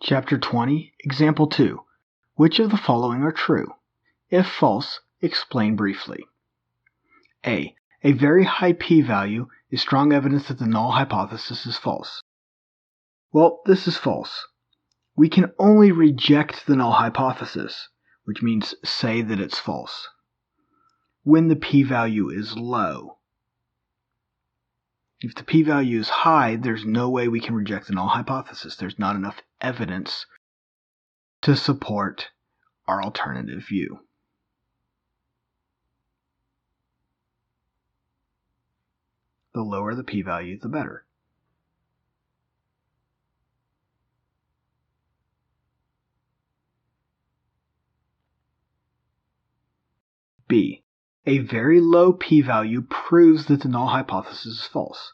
Chapter 20, Example 2. Which of the following are true? If false, explain briefly. A. A very high p-value is strong evidence that the null hypothesis is false. Well, this is false. We can only reject the null hypothesis, which means say that it's false, when the p-value is low. If the p-value is high, there's no way we can reject the null hypothesis. There's not enough evidence to support our alternative view. The lower the p-value, the better. B. A very low p-value proves that the null hypothesis is false.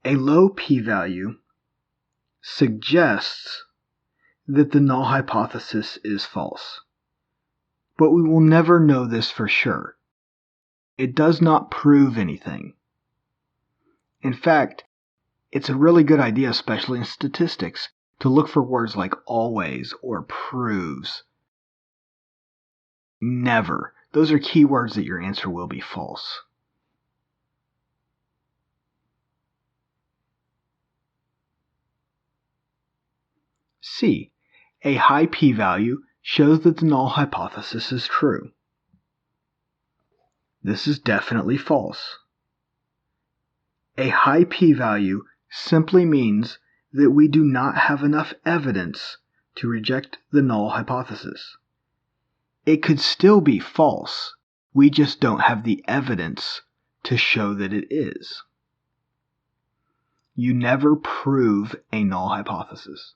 A low p-value suggests that the null hypothesis is false. But we will never know this for sure. It does not prove anything. In fact, it's a really good idea, especially in statistics, to look for words like always or proves. Never. Those are keywords that your answer will be false. C. A high p-value shows that the null hypothesis is true. This is definitely false. A high p-value simply means that we do not have enough evidence to reject the null hypothesis. It could still be false. We just don't have the evidence to show that it is. You never prove a null hypothesis.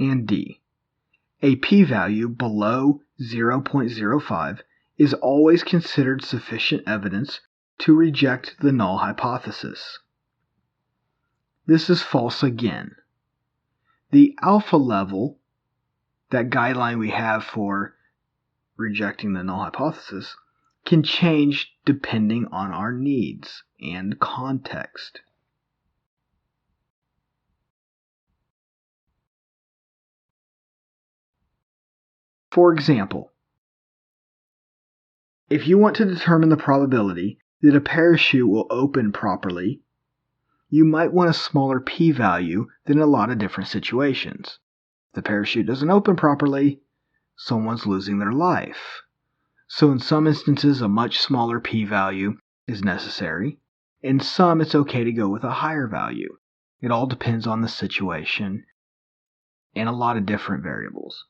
And D. A p-value below 0.05 is always considered sufficient evidence to reject the null hypothesis. This is false again. The alpha level, that guideline we have for rejecting the null hypothesis, can change depending on our needs and context. For example, if you want to determine the probability that a parachute will open properly, you might want a smaller p-value than in a lot of different situations. If the parachute doesn't open properly, someone's losing their life. So in some instances, a much smaller p-value is necessary. In some, it's okay to go with a higher value. It all depends on the situation and a lot of different variables.